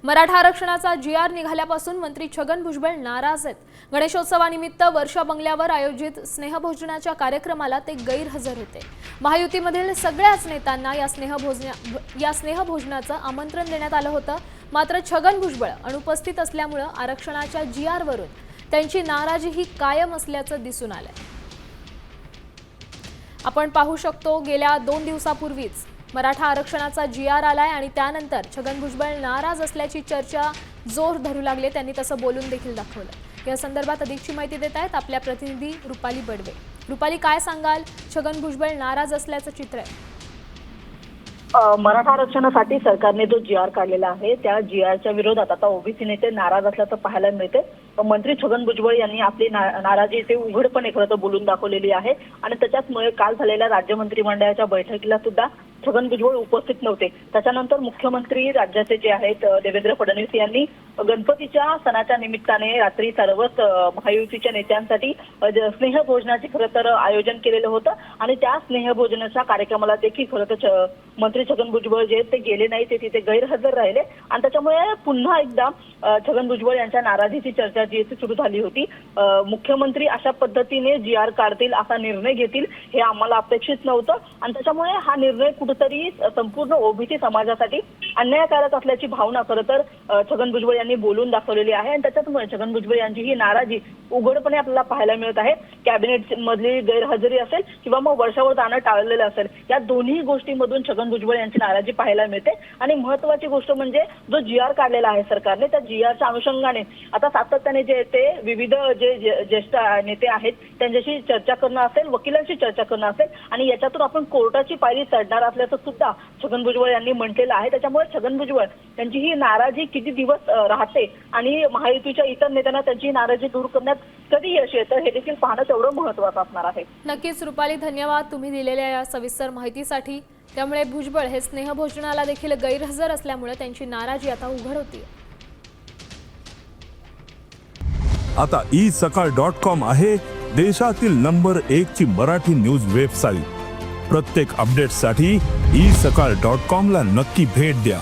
मराठा आरक्षणाचा जी.आर. निघाल्यापासून मंत्री छगन भुजबळ नाराज आहेत. गणेशोत्सवानिमित्त वर्षा बंगल्यावर आयोजित स्नेहभोजनाच्या कार्यक्रमाला ते गैरहजर होते. महायुतीमधील सगळ्याच नेत्यांना या स्नेहभोजनाचं आमंत्रण देण्यात आलं होतं. मात्र छगन भुजबळ अनुपस्थित असल्यामुळे आरक्षणाच्या जी.आर. वरून त्यांची नाराजी ही कायम असल्याचं दिसून आलंय. आपण पाहू शकतो, गेल्या 2 दिवसापूर्वीच मराठा आरक्षणाचा जी.आर. आलाय आणि त्यानंतर छगन भुजबळ नाराज असल्याची चर्चा जोर धरू लागले. त्यांनी तसं बोलून देखील दाखवलं. या संदर्भात अधिकची माहिती देत आहेत आपल्या प्रतिनिधी रुपाली बडवे. रुपाली, काय सांगाल? छगन भुजबळ नाराज असल्याचं चित्र आहे. मराठा आरक्षणासाठी सरकारने जो जी.आर. काढलेला आहे त्या जी.आर.च्या विरोधात आता ओबीसी नेते नाराज असल्याचं पाहायला मिळते. मंत्री छगन भुजबळ यांनी आपली नाराजी ते उघडपणे खरं तर बोलून दाखवलेली आहे आणि त्याच्याचमुळे काल झालेल्या राज्य मंत्रिमंडळाच्या बैठकीला सुद्धा छगन भुजबळ उपस्थित नव्हते. त्याच्यानंतर मुख्यमंत्री राज्याचे जे आहेत देवेंद्र फडणवीस यांनी गणपतीच्या सणाच्या निमित्ताने रात्री सर्वच महायुतीच्या नेत्यांसाठी स्नेहभोजनाचे खरं तर आयोजन केलेलं होतं आणि त्या स्नेहभोजनाच्या कार्यक्रमाला देखील खरं तर मंत्री छगन भुजबळ जे ते गेले नाही, ते तिथे गैरहजर राहिले आणि त्याच्यामुळे पुन्हा एकदा छगन भुजबळ यांच्या नाराजीची चर्चा जी सुरू झाली होती. मुख्यमंत्री अशा पद्धतीने जी.आर. काढतील, असा निर्णय घेतील हे आम्हाला अपेक्षित नव्हतं आणि त्याच्यामुळे हा निर्णय कुठेतरी संपूर्ण ओबीसी समाजासाठी अन्यायकारक असल्याची भावना खरं तर छगन भुजबळ यांनी बोलून दाखवलेली आहे आणि त्याच्यामुळे छगन भुजबळ यांची ही नाराजी उघडपणे आपल्याला पाहायला मिळत आहे. कॅबिनेट मधली गैरहजेरी असेल किंवा मग वर्षावर जाणं टाळलेलं असेल, या दोन्ही गोष्टींमधून छगन भुजबळ यांची नाराजी पाहायला मिळते. आणि महत्वाची गोष्ट म्हणजे जो जी.आर. काढलेला आहे सरकारने, त्या जी.आर.च्या अनुषंगाने आता सातत्याने जे ते विविध जे ज्येष्ठ नेते आहेत त्यांच्याशी चर्चा करणं असेल, वकिलांशी चर्चा करणं असेल आणि याच्यातून आपण कोर्टाची पायरी चढणार असल्याचं सुद्धा छगन भुजबळ यांनी म्हटलेलं आहे. त्याच्यामुळे छगन भुजबळ यांची ही नाराजी किती दिवस राहते आणि महायुतीच्या इतर नेत्यांना त्यांची नाराजी दूर करण्यात कधी यश येतं हे देखील पाहणं तेवढं महत्त्वाचं असणार आहे. नक्कीच रुपाली, धन्यवाद तुम्ही दिलेल्या या सविस्तर माहितीसाठी. त्यामुळे भुजबळ हे स्नेहभोजनाला देखील गैरहजर असल्यामुळे त्यांची नाराजी आता उघड होती. आता isakal.com आहे देशातील नंबर 1 ची मराठी न्यूज वेबसाईट. प्रत्येक अपडेटसाठी isakal.com ला नक्की भेट द्या.